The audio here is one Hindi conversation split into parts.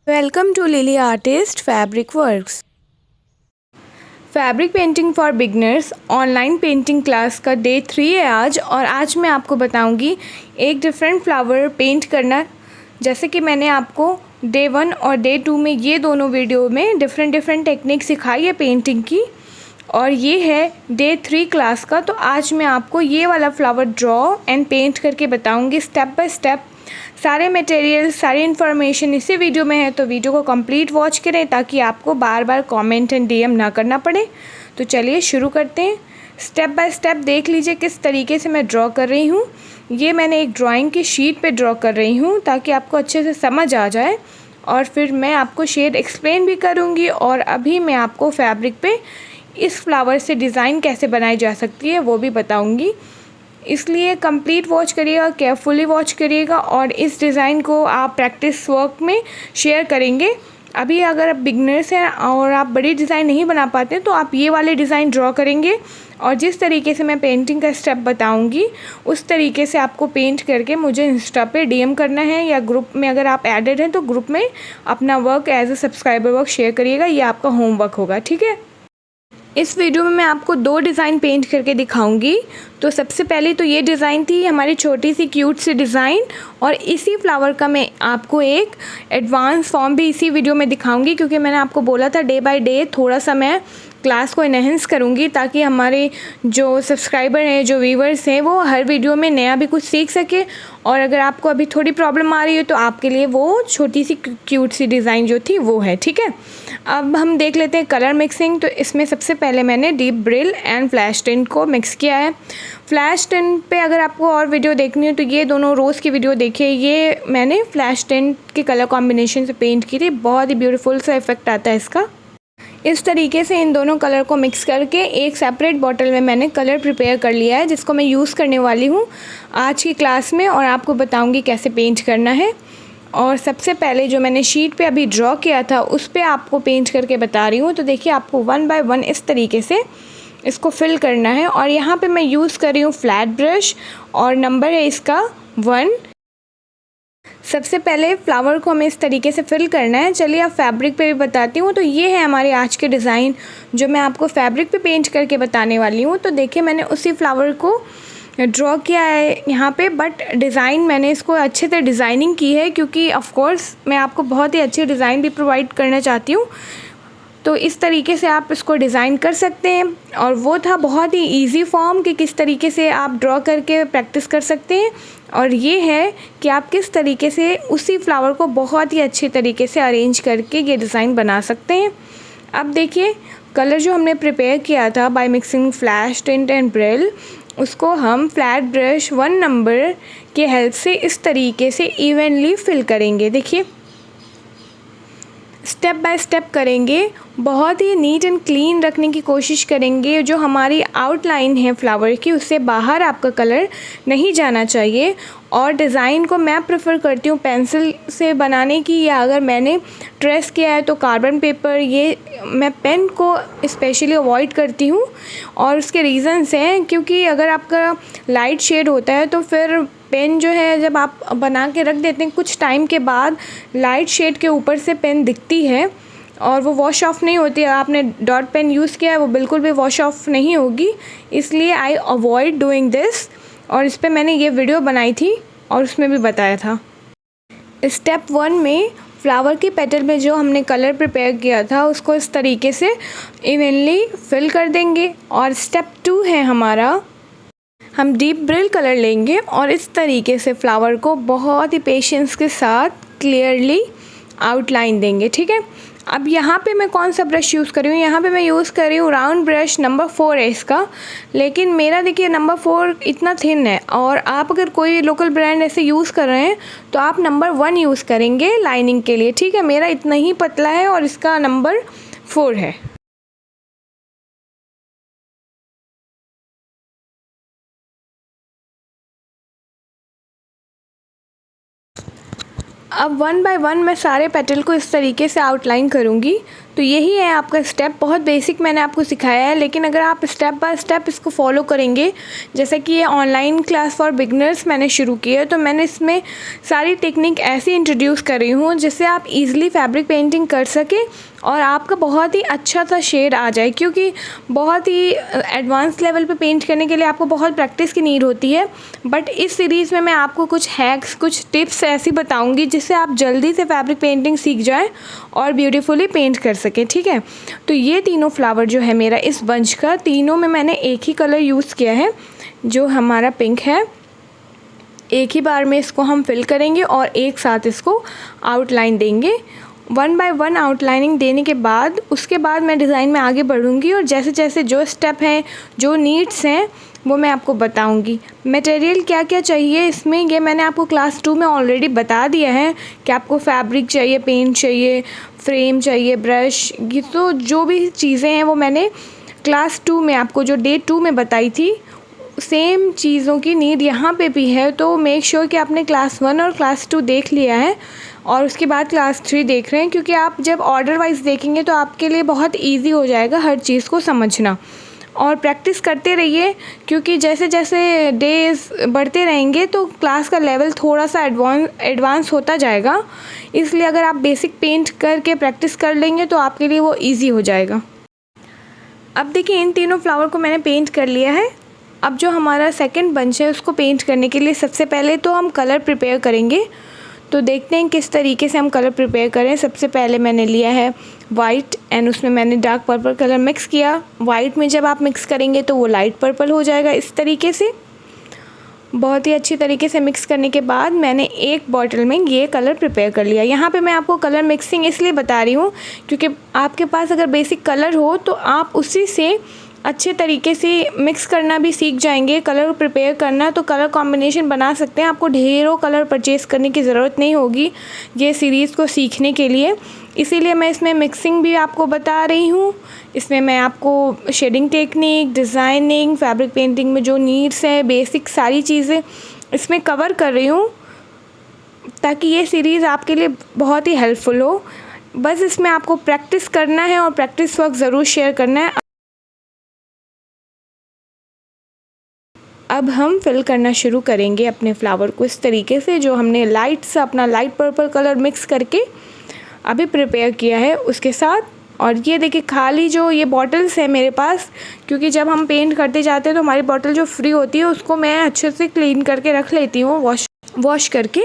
Welcome to Lily Artist Fabric Works। Fabric painting for beginners online painting class का डे 3 है आज। और आज मैं आपको बताऊंगी एक डिफरेंट फ्लावर पेंट करना। जैसे कि मैंने आपको डे 1 और डे 2 में ये दोनों वीडियो में डिफरेंट टेक्निक सिखाई है पेंटिंग की, और ये है डे 3 क्लास का। तो आज मैं आपको ये वाला फ्लावर ड्रॉ एंड पेंट करके बताऊंगी स्टेप बाय स्टेप। सारे मटेरियल, सारी इन्फॉर्मेशन इसी वीडियो में है, तो वीडियो को कंप्लीट वॉच करें ताकि आपको बार बार कमेंट एंड डीएम ना करना पड़े। तो चलिए शुरू करते हैं। स्टेप बाय स्टेप देख लीजिए किस तरीके से मैं ड्रॉ कर रही हूँ। ये मैंने एक ड्राइंग की शीट पे ड्रॉ कर रही हूँ ताकि आपको अच्छे से समझ आ जाए, और फिर मैं आपको शेड एक्सप्लेन भी करूँगी। और अभी मैं आपको फैब्रिक पे इस फ्लावर से डिज़ाइन कैसे बनाई जा सकती है वो भी बताऊँगी। इसलिए कंप्लीट वॉच करिएगा, केयरफुली वॉच करिएगा, और इस डिज़ाइन को आप प्रैक्टिस वर्क में शेयर करेंगे। अभी अगर आप बिगनर्स हैं और आप बड़ी डिज़ाइन नहीं बना पाते तो आप ये वाले डिज़ाइन ड्रॉ करेंगे, और जिस तरीके से मैं पेंटिंग का स्टेप बताऊंगी उस तरीके से आपको पेंट करके मुझे इंस्टा पे डीएम करना है, या ग्रुप में अगर आप एडेड हैं तो ग्रुप में अपना work as a subscriber work share करिएगा। ये आपका होमवर्क होगा, ठीक है। इस वीडियो में मैं आपको 2 डिज़ाइन पेंट करके दिखाऊंगी। तो सबसे पहले तो ये डिज़ाइन थी हमारी छोटी सी क्यूट सी डिज़ाइन, और इसी फ्लावर का मैं आपको एक एडवांस फॉर्म भी इसी वीडियो में दिखाऊंगी, क्योंकि मैंने आपको बोला था डे बाय डे थोड़ा सा मैं क्लास को इनहेंस करूंगी ताकि हमारे जो सब्सक्राइबर हैं, जो व्यूवर्स हैं, वो हर वीडियो में नया भी कुछ सीख सके। और अगर आपको अभी थोड़ी प्रॉब्लम आ रही है तो आपके लिए वो छोटी सी क्यूट सी डिज़ाइन जो थी वो है, ठीक है। अब हम देख लेते हैं कलर मिक्सिंग। तो इसमें सबसे पहले मैंने deep Brill and flash tint को मिक्स किया है। फ्लैश टिंट पे अगर आपको और वीडियो देखनी हो तो ये दोनों रोज़ की वीडियो देखिए। ये मैंने फ्लैश टिंट के कलर कॉम्बिनेशन से पेंट की थी, बहुत ही ब्यूटीफुल सा इफेक्ट आता है इसका। इस तरीके से इन दोनों कलर को मिक्स करके एक सेपरेट बॉटल में मैंने कलर प्रिपेयर कर लिया है, जिसको मैं यूज़ करने वाली हूँ आज की क्लास में, और आपको बताऊँगी कैसे पेंट करना है। और सबसे पहले जो मैंने शीट पे अभी ड्रॉ किया था उस पे आपको पेंट करके बता रही हूँ। तो देखिए आपको 1 बाय 1 इस तरीके से इसको फिल करना है। और यहाँ पे मैं यूज़ कर रही हूँ फ्लैट ब्रश, और नंबर है इसका 1। सबसे पहले फ्लावर को हमें इस तरीके से फिल करना है। चलिए अब फैब्रिक पे भी बताती हूँ। तो ये है हमारे आज के डिज़ाइन जो मैं आपको फैब्रिक पे पेंट करके बताने वाली हूँ। तो देखिए मैंने उसी फ्लावर को ड्रॉ किया है यहाँ पे, बट डिज़ाइन मैंने इसको अच्छे से डिज़ाइनिंग की है, क्योंकि ऑफ कोर्स मैं आपको बहुत ही अच्छी डिज़ाइन भी प्रोवाइड करना चाहती हूँ। तो इस तरीके से आप इसको डिज़ाइन कर सकते हैं। और वो था बहुत ही इजी फॉर्म कि किस तरीके से आप ड्रॉ करके प्रैक्टिस कर सकते हैं, और ये है कि आप किस तरीके से उसी फ्लावर को बहुत ही अच्छे तरीके से अरेंज करके ये डिज़ाइन बना सकते हैं। अब देखिए कलर जो हमने प्रिपेयर किया था by mixing flash tint and Brill, उसको हम फ्लैट ब्रश 1 नंबर के हेल्प से इस तरीके से इवनली फिल करेंगे। देखिए स्टेप बाय स्टेप करेंगे, बहुत ही नीट एंड क्लीन रखने की कोशिश करेंगे। जो हमारी आउटलाइन है फ्लावर की उससे बाहर आपका कलर नहीं जाना चाहिए। और डिज़ाइन को मैं प्रेफर करती हूँ पेंसिल से बनाने की, या अगर मैंने ट्रेस किया है तो कार्बन पेपर। ये मैं पेन को स्पेशली अवॉइड करती हूँ, और उसके रीज़न्स हैं क्योंकि अगर आपका लाइट शेड होता है तो फिर पेन जो है जब आप बना के रख देते हैं कुछ टाइम के बाद लाइट शेड के ऊपर से पेन दिखती है और वो वॉश ऑफ नहीं होती है। आपने डॉट पेन यूज़ किया है वो बिल्कुल भी वॉश ऑफ नहीं होगी, इसलिए आई अवॉइड डूइंग दिस। और इस पर मैंने ये वीडियो बनाई थी और उसमें भी बताया था। स्टेप 1 में फ्लावर की पेटल में जो हमने कलर प्रिपेयर किया था उसको इस तरीके से इवनली फिल कर देंगे। और स्टेप 2 है हमारा, हम डीप ब्रिल कलर लेंगे और इस तरीके से फ्लावर को बहुत ही पेशेंस के साथ क्लियरली आउटलाइन देंगे, ठीक है। अब यहाँ पे मैं कौन सा ब्रश यूज़ कर रही हूँ, यहाँ पे मैं यूज़ कर रही हूँ राउंड ब्रश नंबर 4 है इसका, लेकिन मेरा देखिए नंबर 4 इतना थिन है। और आप अगर कोई लोकल ब्रांड ऐसे यूज़ कर रहे हैं तो आप नंबर 1 यूज़ करेंगे लाइनिंग के लिए, ठीक है। मेरा इतना ही पतला है और इसका नंबर 4 है। अब वन बाय वन मैं सारे पेटल को इस तरीके से आउटलाइन करूँगी। तो यही है आपका स्टेप, बहुत बेसिक मैंने आपको सिखाया है, लेकिन अगर आप स्टेप बाय स्टेप इसको फॉलो करेंगे, जैसे कि ये ऑनलाइन क्लास फॉर बिगनर्स मैंने शुरू की है, तो मैंने इसमें सारी टेक्निक ऐसी इंट्रोड्यूस कर रही हूँ जिससे आप इजीली फैब्रिक पेंटिंग कर सकें और आपका बहुत ही अच्छा सा शेड आ जाए, क्योंकि बहुत ही एडवांस लेवल पे पेंट करने के लिए आपको बहुत प्रैक्टिस की नीड होती है। बट इस सीरीज़ में मैं आपको कुछ हैक्स, कुछ टिप्स ऐसी बताऊंगी जिससे आप जल्दी से फैब्रिक पेंटिंग सीख जाएं और ब्यूटीफुली पेंट कर सकें, ठीक है। तो ये तीनों फ्लावर जो है मेरा इस बंच का, तीनों में मैंने एक ही कलर यूज़ किया है जो हमारा पिंक है। एक ही बार में इसको हम फिल करेंगे और एक साथ इसको आउटलाइन देंगे। वन बाय वन आउटलाइनिंग देने के बाद उसके बाद मैं डिज़ाइन में आगे बढ़ूँगी और जैसे जैसे जो स्टेप हैं, जो नीड्स हैं, वो मैं आपको बताऊंगी। मटेरियल क्या क्या चाहिए इसमें, ये मैंने आपको क्लास 2 में ऑलरेडी बता दिया है कि आपको फैब्रिक चाहिए, पेंट चाहिए, फ्रेम चाहिए, ब्रश, ये तो जो भी चीज़ें हैं वो मैंने क्लास 2 में आपको जो डे 2 में बताई थी, सेम चीज़ों की नीड यहाँ पे भी है। तो मेक श्योर कि आपने क्लास 1 और क्लास 2 देख लिया है और उसके बाद क्लास 3 देख रहे हैं, क्योंकि आप जब ऑर्डर वाइज देखेंगे तो आपके लिए बहुत ईजी हो जाएगा हर चीज़ को समझना। और प्रैक्टिस करते रहिए, क्योंकि जैसे जैसे डेज बढ़ते रहेंगे तो क्लास का लेवल थोड़ा सा एडवांस होता जाएगा, इसलिए अगर आप बेसिक पेंट करके प्रैक्टिस कर लेंगे तो आपके लिए वो ईजी हो जाएगा। अब देखिए इन तीनों फ्लावर को मैंने पेंट कर लिया है। अब जो हमारा सेकंड बंच है उसको पेंट करने के लिए सबसे पहले तो हम कलर प्रिपेयर करेंगे। तो देखते हैं किस तरीके से हम कलर प्रिपेयर करें। सबसे पहले मैंने लिया है वाइट एंड उसमें मैंने डार्क पर्पल कलर मिक्स किया। वाइट में जब आप मिक्स करेंगे तो वो लाइट पर्पल हो जाएगा इस तरीके से। बहुत ही अच्छी तरीके से मिक्स करने के बाद मैंने एक बॉटल में ये कलर प्रिपेयर कर लिया। यहाँ पे मैं आपको कलर मिक्सिंग इसलिए बता रही हूँ क्योंकि आपके पास अगर बेसिक कलर हो तो आप उसी से अच्छे तरीके से मिक्स करना भी सीख जाएंगे। कलर प्रिपेयर करना तो कलर कॉम्बिनेशन बना सकते हैं, आपको ढेरों कलर परचेज़ करने की ज़रूरत नहीं होगी ये सीरीज़ को सीखने के लिए। इसीलिए मैं इसमें मिक्सिंग भी आपको बता रही हूँ। इसमें मैं आपको shading technique, designing, fabric painting में जो नीड्स हैं, बेसिक सारी चीज़ें इसमें कवर कर रही हूँ ताकि ये सीरीज़ आपके लिए बहुत ही हेल्पफुल हो। बस इसमें आपको प्रैक्टिस करना है और प्रैक्टिस वक्त ज़रूर शेयर करना है। अब हम फिल करना शुरू करेंगे अपने फ्लावर को इस तरीके से, जो हमने लाइट सा अपना लाइट पर्पल कलर मिक्स करके अभी प्रिपेयर किया है उसके साथ। और ये देखिए खाली जो ये बॉटल्स है मेरे पास, क्योंकि जब हम पेंट करते जाते हैं तो हमारी बॉटल जो फ्री होती है उसको मैं अच्छे से क्लीन करके रख लेती हूँ वॉश करके,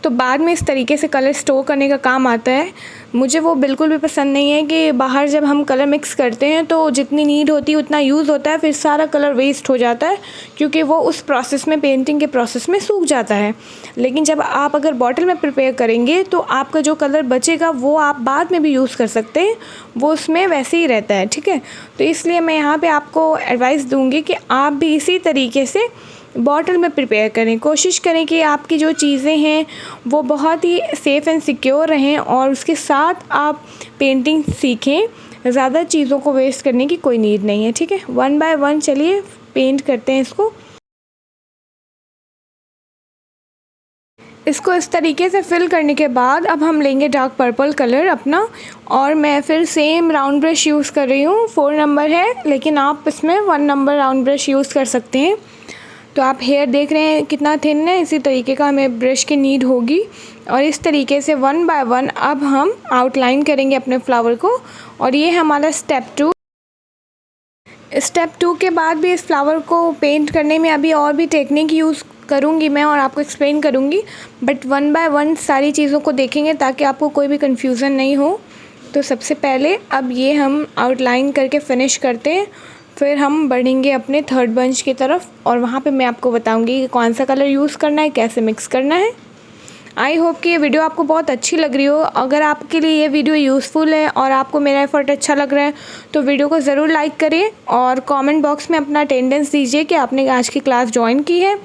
तो बाद में इस तरीके से कलर स्टोर करने का काम आता है। मुझे वो बिल्कुल भी पसंद नहीं है कि बाहर जब हम कलर मिक्स करते हैं तो जितनी नीड होती है उतना यूज़ होता है, फिर सारा कलर वेस्ट हो जाता है क्योंकि वो उस प्रोसेस में, पेंटिंग के प्रोसेस में सूख जाता है। लेकिन जब आप अगर बॉटल में प्रिपेयर करेंगे तो आपका जो कलर बचेगा वो आप बाद में भी यूज़ कर सकते हैं, वो उसमें वैसे ही रहता है, ठीक है। तो इसलिए मैं यहाँ पर आपको एडवाइस दूँगी कि आप भी इसी तरीके से बॉटल में प्रिपेयर करें। कोशिश करें कि आपकी जो चीज़ें हैं वो बहुत ही सेफ़ एंड सिक्योर रहें और उसके साथ आप पेंटिंग सीखें। ज़्यादा चीज़ों को वेस्ट करने की कोई नीड नहीं है, ठीक है। वन बाय वन चलिए पेंट करते हैं इसको इस तरीके से फिल करने के बाद अब हम लेंगे डार्क पर्पल कलर अपना, और मैं फिर सेम राउंड ब्रश यूज़ कर रही हूँ। 4 नंबर है लेकिन आप इसमें 1 नंबर राउंड ब्रश यूज़ कर सकते हैं। तो आप हेयर देख रहे हैं कितना थिन है, इसी तरीके का हमें ब्रश की नीड होगी। और इस तरीके से वन बाय वन अब हम आउटलाइन करेंगे अपने फ्लावर को। और ये हमारा स्टेप 2। स्टेप 2 के बाद भी इस फ्लावर को पेंट करने में अभी और भी टेक्निक यूज़ करूँगी मैं और आपको एक्सप्लेन करूँगी, बट वन बाय वन सारी चीज़ों को देखेंगे ताकि आपको कोई भी कन्फ्यूज़न नहीं हो। तो सबसे पहले अब ये हम आउटलाइन करके फिनिश करते हैं, फिर हम बढ़ेंगे अपने थर्ड बंच की तरफ और वहाँ पे मैं आपको बताऊँगी कि कौन सा कलर यूज़ करना है, कैसे मिक्स करना है। आई होप कि ये वीडियो आपको बहुत अच्छी लग रही हो। अगर आपके लिए ये वीडियो यूज़फुल है और आपको मेरा एफ़र्ट अच्छा लग रहा है तो वीडियो को ज़रूर लाइक करें और कमेंट बॉक्स में अपना अटेंडेंस दीजिए कि आपने आज की क्लास ज्वाइन की है।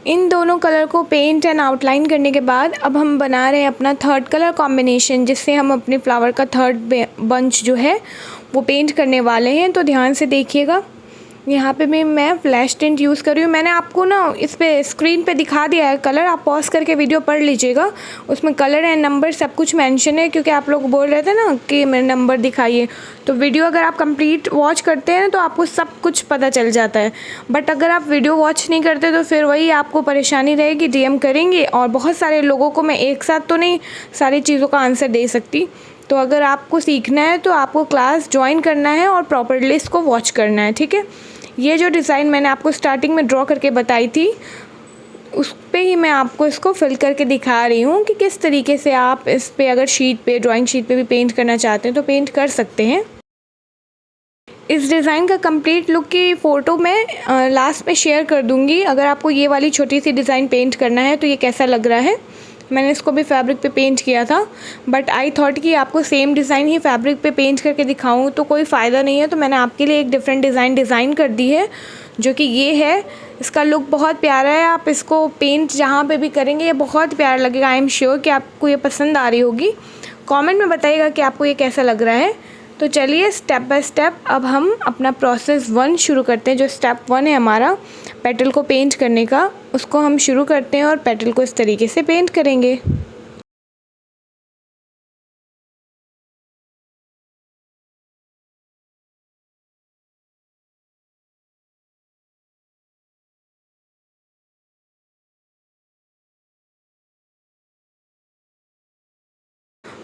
इन दोनों कलर को पेंट एंड आउटलाइन करने के बाद अब हम बना रहे हैं अपना थर्ड कलर कॉम्बिनेशन, जिससे हम अपने फ्लावर का थर्ड बंच जो है वो पेंट करने वाले हैं। तो ध्यान से देखिएगा, यहाँ पे भी मैं फ्लैश टिंट यूज़ कर रही हूँ। मैंने आपको ना इस पे स्क्रीन पे दिखा दिया है कलर, आप पॉज करके वीडियो पढ़ लीजिएगा। उसमें कलर एंड नंबर सब कुछ मेंशन है, क्योंकि आप लोग बोल रहे थे ना कि मेरे नंबर दिखाइए। तो वीडियो अगर आप कंप्लीट वॉच करते हैं तो आपको सब कुछ पता चल जाता है। बट अगर आप वीडियो वॉच नहीं करते तो फिर वही आपको परेशानी रहेगी, DM करेंगे, और बहुत सारे लोगों को मैं एक साथ तो नहीं सारी चीज़ों का आंसर दे सकती। तो अगर आपको सीखना है तो आपको क्लास ज्वाइन करना है और प्रॉपरली इसको वॉच करना है, ठीक है। ये जो डिज़ाइन मैंने आपको स्टार्टिंग में ड्रॉ करके बताई थी, उस पे ही मैं आपको इसको फिल करके दिखा रही हूँ कि किस तरीके से आप इस पे अगर शीट पे, ड्राइंग शीट पे भी पेंट करना चाहते हैं तो पेंट कर सकते हैं। इस डिज़ाइन का कंप्लीट लुक की फ़ोटो मैं लास्ट में शेयर कर दूँगी। अगर आपको ये वाली छोटी सी डिज़ाइन पेंट करना है तो ये कैसा लग रहा है। मैंने इसको भी फैब्रिक पे पेंट किया था, बट आई थॉट कि आपको सेम डिज़ाइन ही फैब्रिक पे पेंट करके दिखाऊं तो कोई फ़ायदा नहीं है। तो मैंने आपके लिए एक डिफरेंट डिज़ाइन कर दी है, जो कि ये है। इसका लुक बहुत प्यारा है। आप इसको पेंट जहाँ पे भी करेंगे ये बहुत प्यारा लगेगा। आई एम श्योर कि आपको ये पसंद आ रही होगी। कमेंट में बताइएगा कि आपको ये कैसा लग रहा है। तो चलिए स्टेप बाय स्टेप अब हम अपना प्रोसेस 1 शुरू करते हैं। जो स्टेप 1 है हमारा पेटल को पेंट करने का, उसको हम शुरू करते हैं और पेटल को इस तरीके से पेंट करेंगे।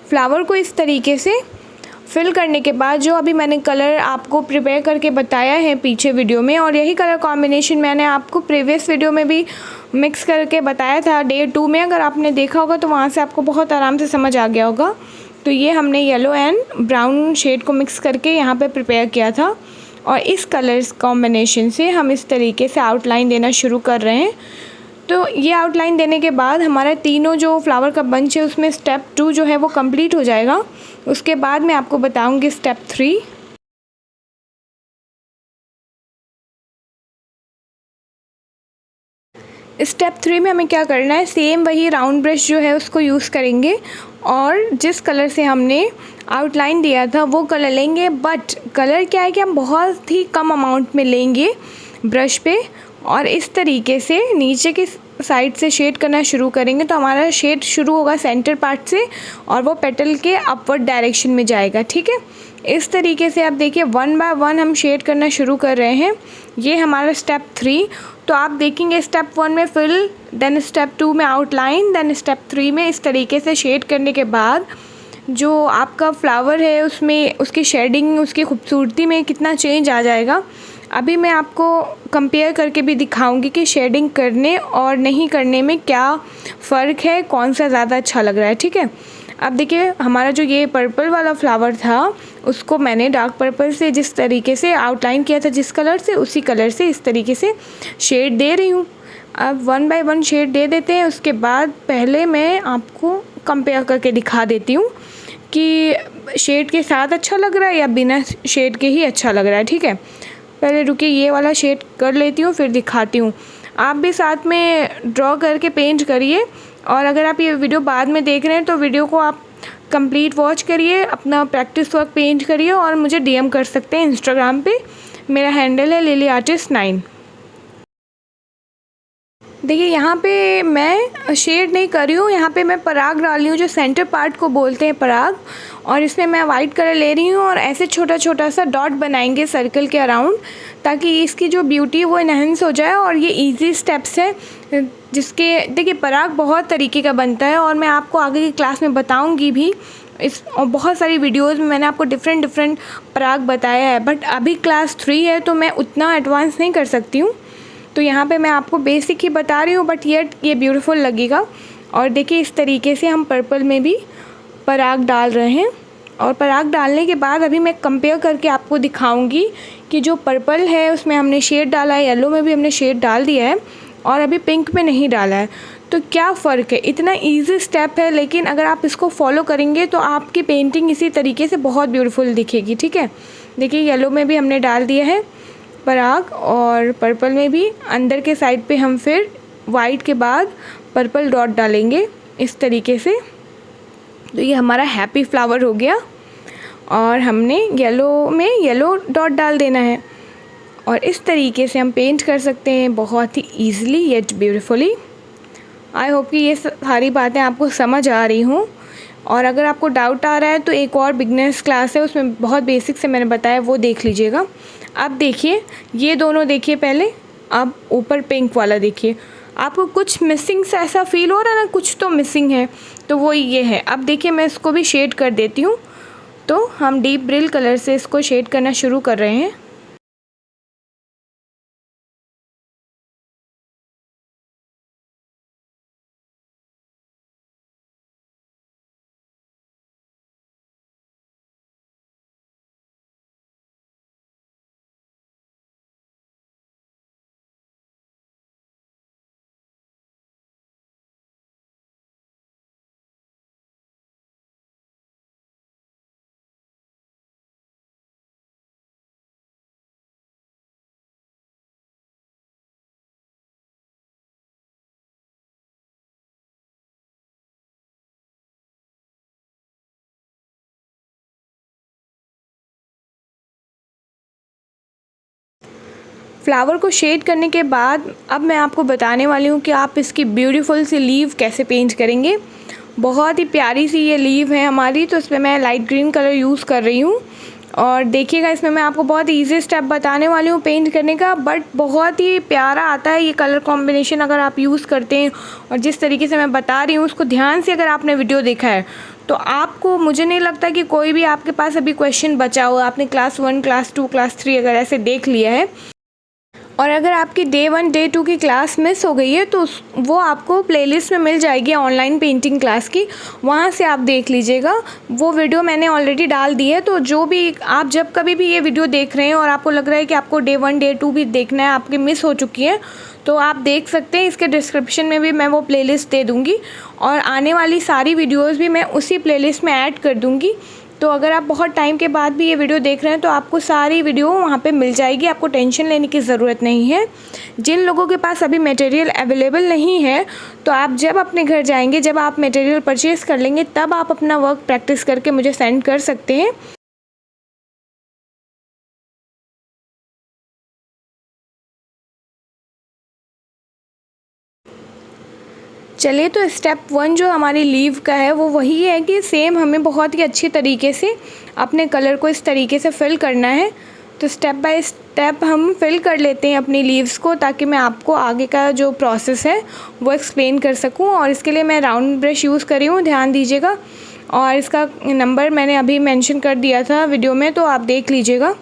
फ्लावर को इस तरीके से फिल करने के बाद जो अभी मैंने कलर आपको प्रिपेयर करके बताया है पीछे वीडियो में, और यही कलर कॉम्बिनेशन मैंने आपको प्रीवियस वीडियो में भी मिक्स करके बताया था डे 2 में। अगर आपने देखा होगा तो वहाँ से आपको बहुत आराम से समझ आ गया होगा। तो ये हमने येलो एंड ब्राउन शेड को मिक्स करके यहाँ पे प्रिपेयर किया था, और इस कलर्स कॉम्बिनेशन से हम इस तरीके से आउटलाइन देना शुरू कर रहे हैं। तो ये आउटलाइन देने के बाद हमारा तीनों जो फ्लावर का बंच है उसमें स्टेप 2 जो है वो कंप्लीट हो जाएगा। उसके बाद मैं आपको बताऊंगी स्टेप 3। स्टेप 3 में हमें क्या करना है, सेम वही राउंड ब्रश जो है उसको यूज़ करेंगे, और जिस कलर से हमने आउटलाइन दिया था वो कलर लेंगे। बट कलर क्या है कि हम बहुत ही कम अमाउंट में लेंगे ब्रश पे, और इस तरीके से नीचे की साइड से शेड करना शुरू करेंगे। तो हमारा शेड शुरू होगा सेंटर पार्ट से और वो पेटल के अपवर्ड डायरेक्शन में जाएगा, ठीक है। इस तरीके से आप देखिए 1 बाय 1 हम शेड करना शुरू कर रहे हैं। ये हमारा स्टेप 3। तो आप देखेंगे स्टेप 1 में फिल, देन स्टेप 2 में आउटलाइन, देन स्टेप 3 में इस तरीके से शेड करने के बाद जो आपका फ्लावर है उसमें उसकी शेडिंग, उसकी खूबसूरती में कितना चेंज आ जाएगा। अभी मैं आपको कंपेयर करके भी दिखाऊंगी कि शेडिंग करने और नहीं करने में क्या फ़र्क है, कौन सा ज़्यादा अच्छा लग रहा है, ठीक है। अब देखिए हमारा जो ये पर्पल वाला फ्लावर था उसको मैंने डार्क पर्पल से जिस तरीके से आउटलाइन किया था जिस कलर से, उसी कलर से इस तरीके से शेड दे रही हूँ। अब 1 बाय 1 शेड दे देते हैं। उसके बाद पहले मैं आपको कंपेयर करके दिखा देती हूँ कि शेड के साथ अच्छा लग रहा है या बिना शेड के ही अच्छा लग रहा है, ठीक है। पहले रुकिए ये वाला शेड कर लेती हूँ फिर दिखाती हूँ। आप भी साथ में ड्रॉ करके पेंट करिए, और अगर आप ये वीडियो बाद में देख रहे हैं तो वीडियो को आप कंप्लीट वॉच करिए, अपना प्रैक्टिस वर्क पेंट करिए, और मुझे DM कर सकते हैं इंस्टाग्राम पे। मेरा हैंडल है lilyartist9। देखिए यहाँ पे मैं शेड नहीं कर रही हूँ, यहाँ पे मैं पराग डाल रही हूँ, जो सेंटर पार्ट को बोलते हैं पराग। और इसमें मैं वाइट कलर ले रही हूँ और ऐसे छोटा छोटा सा डॉट बनाएंगे सर्कल के अराउंड, ताकि इसकी जो ब्यूटी है वो इनहेंस हो जाए। और ये इजी स्टेप्स है जिसके, देखिए पराग बहुत तरीके का बनता है और मैं आपको आगे की क्लास में बताऊँगी भी। इस और बहुत सारी वीडियोस में मैंने आपको डिफरेंट पराग बताया है, बट अभी क्लास 3 है तो मैं उतना एडवांस नहीं कर सकती हूँ। तो यहाँ पे मैं आपको बेसिक ही बता रही हूँ, बट ये ब्यूटीफुल लगेगा। और देखिए इस तरीके से हम पर्पल में भी पराग डाल रहे हैं, और पराग डालने के बाद अभी मैं कंपेयर करके आपको दिखाऊंगी कि जो पर्पल है उसमें हमने शेड डाला है, येलो में भी हमने शेड डाल दिया है, और अभी पिंक में नहीं डाला है, तो क्या फ़र्क है। इतना इजी स्टेप है, लेकिन अगर आप इसको फॉलो करेंगे तो आपकी पेंटिंग इसी तरीके से बहुत ब्यूटीफुल दिखेगी, ठीक है। देखिए येलो में भी हमने डाल दिया है पराग, और पर्पल में भी अंदर के साइड पे हम फिर वाइट के बाद पर्पल डॉट डालेंगे इस तरीके से। तो ये हमारा हैप्पी फ्लावर हो गया और हमने येलो में येलो डॉट डाल देना है और इस तरीके से हम पेंट कर सकते हैं बहुत ही easily yet beautifully. I hope कि ये सारी बातें आपको समझ आ रही हों, और अगर आपको डाउट आ रहा है तो एक और बिगनर्स क्लास है, उसमें बहुत बेसिक से मैंने बताया, वो देख लीजिएगा। अब देखिए ये दोनों देखिए पहले, अब ऊपर पिंक वाला देखिए, आपको कुछ मिसिंग सा ऐसा फील हो रहा है ना, कुछ तो मिसिंग है, तो वो ये है। अब देखिए मैं इसको भी शेड कर देती हूँ। तो हम डीप ब्रिल कलर से इसको शेड करना शुरू कर रहे हैं। फ्लावर को शेड करने के बाद अब मैं आपको बताने वाली हूँ कि आप इसकी ब्यूटीफुल सी लीव कैसे पेंट करेंगे। बहुत ही प्यारी सी ये लीव है हमारी, तो इसमें मैं लाइट ग्रीन कलर यूज़ कर रही हूँ। और देखिएगा इसमें मैं आपको बहुत ईजी स्टेप बताने वाली हूँ पेंट करने का, बट बहुत ही प्यारा आता है ये कलर कॉम्बिनेशन अगर आप यूज़ करते हैं। और जिस तरीके से मैं बता रही हूँ उसको ध्यान से अगर आपने वीडियो देखा है तो आपको, मुझे नहीं लगता कि कोई भी आपके पास अभी क्वेश्चन बचा हो। आपने क्लास 1, क्लास 2, क्लास 3 अगर ऐसे देख लिया है, और अगर आपकी डे 1, डे 2 की क्लास मिस हो गई है तो वो आपको प्लेलिस्ट में मिल जाएगी ऑनलाइन पेंटिंग क्लास की, वहाँ से आप देख लीजिएगा। वो वीडियो मैंने ऑलरेडी डाल दी है। तो जो भी आप जब कभी भी ये वीडियो देख रहे हैं और आपको लग रहा है कि आपको डे 1, डे 2 भी देखना है, आपकी मिस हो चुकी है, तो आप देख सकते हैं। इसके डिस्क्रिप्शन में भी मैं वो प्लेलिस्ट दे दूँगी और आने वाली सारी वीडियोज़ भी मैं उसी प्लेलिस्ट में ऐड कर दूँगी। तो अगर आप बहुत टाइम के बाद भी ये वीडियो देख रहे हैं तो आपको सारी वीडियो वहाँ पे मिल जाएगी, आपको टेंशन लेने की ज़रूरत नहीं है। जिन लोगों के पास अभी मटेरियल अवेलेबल नहीं है, तो आप जब अपने घर जाएंगे, जब आप मटेरियल परचेज़ कर लेंगे, तब आप अपना वर्क प्रैक्टिस करके मुझे सेंड कर सकते हैं। चलिए, तो स्टेप 1 जो हमारी लीव का है वो वही है कि सेम हमें बहुत ही अच्छी तरीके से अपने कलर को इस तरीके से फिल करना है। तो स्टेप बाय स्टेप हम फिल कर लेते हैं अपनी लीव्स को, ताकि मैं आपको आगे का जो प्रोसेस है वो एक्सप्लेन कर सकूं। और इसके लिए मैं राउंड ब्रश यूज़ कर रही हूँ, ध्यान दीजिएगा। और इसका नंबर मैंने अभी मेंशन कर दिया था वीडियो में, तो आप देख लीजिएगा।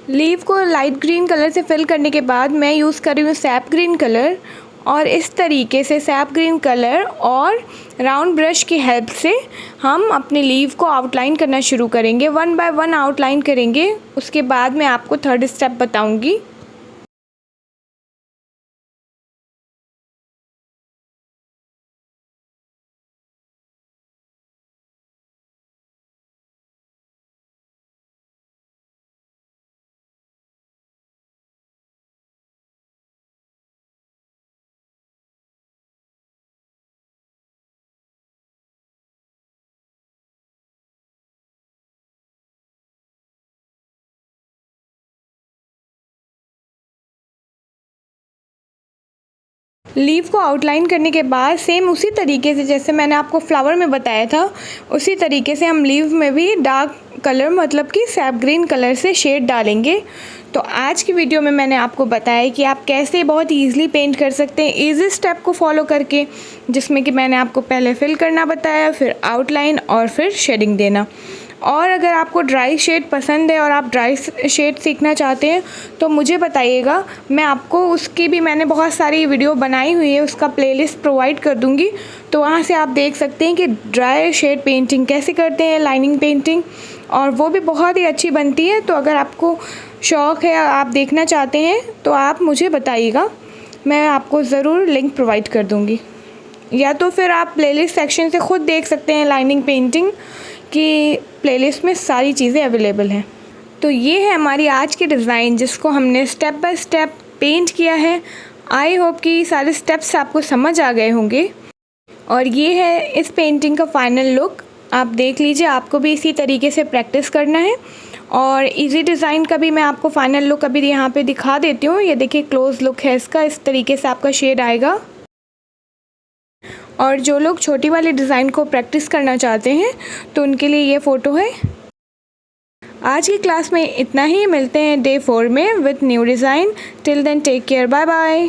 लीव को लाइट ग्रीन कलर से फिल करने के बाद मैं यूज़ कर रही हूँ सैप ग्रीन कलर, और इस तरीके से सैप ग्रीन कलर और राउंड ब्रश की हेल्प से हम अपनी लीव को आउटलाइन करना शुरू करेंगे। 1 बाय 1 आउटलाइन करेंगे, उसके बाद मैं आपको थर्ड स्टेप बताऊँगी। लीव को आउटलाइन करने के बाद सेम उसी तरीके से जैसे मैंने आपको फ्लावर में बताया था, उसी तरीके से हम लीव में भी डार्क कलर मतलब कि सैप ग्रीन कलर से शेड डालेंगे। तो आज की वीडियो में मैंने आपको बताया कि आप कैसे बहुत ईज़िली पेंट कर सकते हैं इजी स्टेप को फॉलो करके, जिसमें कि मैंने आपको पहले फिल करना बताया, फिर आउटलाइन और फिर शेडिंग देना। और अगर आपको ड्राई शेड पसंद है और आप ड्राई शेड सीखना चाहते हैं तो मुझे बताइएगा, मैं आपको उसकी भी मैंने बहुत सारी वीडियो बनाई हुई है, उसका प्लेलिस्ट प्रोवाइड कर दूँगी। तो वहाँ से आप देख सकते हैं कि ड्राई शेड पेंटिंग कैसे करते हैं, लाइनिंग पेंटिंग, और वो भी बहुत ही अच्छी बनती है। तो अगर आपको शौक़ है, आप देखना चाहते हैं तो आप मुझे बताइएगा, मैं आपको ज़रूर लिंक प्रोवाइड कर दूँगी। या तो फिर आप प्लेलिस्ट सेक्शन से ख़ुद देख सकते हैं लाइनिंग पेंटिंग की प्लेलिस्ट में सारी चीज़ें अवेलेबल हैं। तो ये है हमारी आज की डिज़ाइन जिसको हमने स्टेप बाय स्टेप पेंट किया है। आई होप कि सारे स्टेप्स आपको समझ आ गए होंगे। और ये है इस पेंटिंग का फाइनल लुक, आप देख लीजिए। आपको भी इसी तरीके से प्रैक्टिस करना है। और इजी डिज़ाइन का भी मैं आपको फाइनल लुक अभी यहाँ पे दिखा देती हूँ। ये देखिए क्लोज लुक है इसका, इस तरीके से आपका शेड आएगा। और जो लोग छोटी वाली डिज़ाइन को प्रैक्टिस करना चाहते हैं तो उनके लिए ये फ़ोटो है। आज की क्लास में इतना ही, मिलते हैं डे 4 में with new design. Till then take care, bye bye.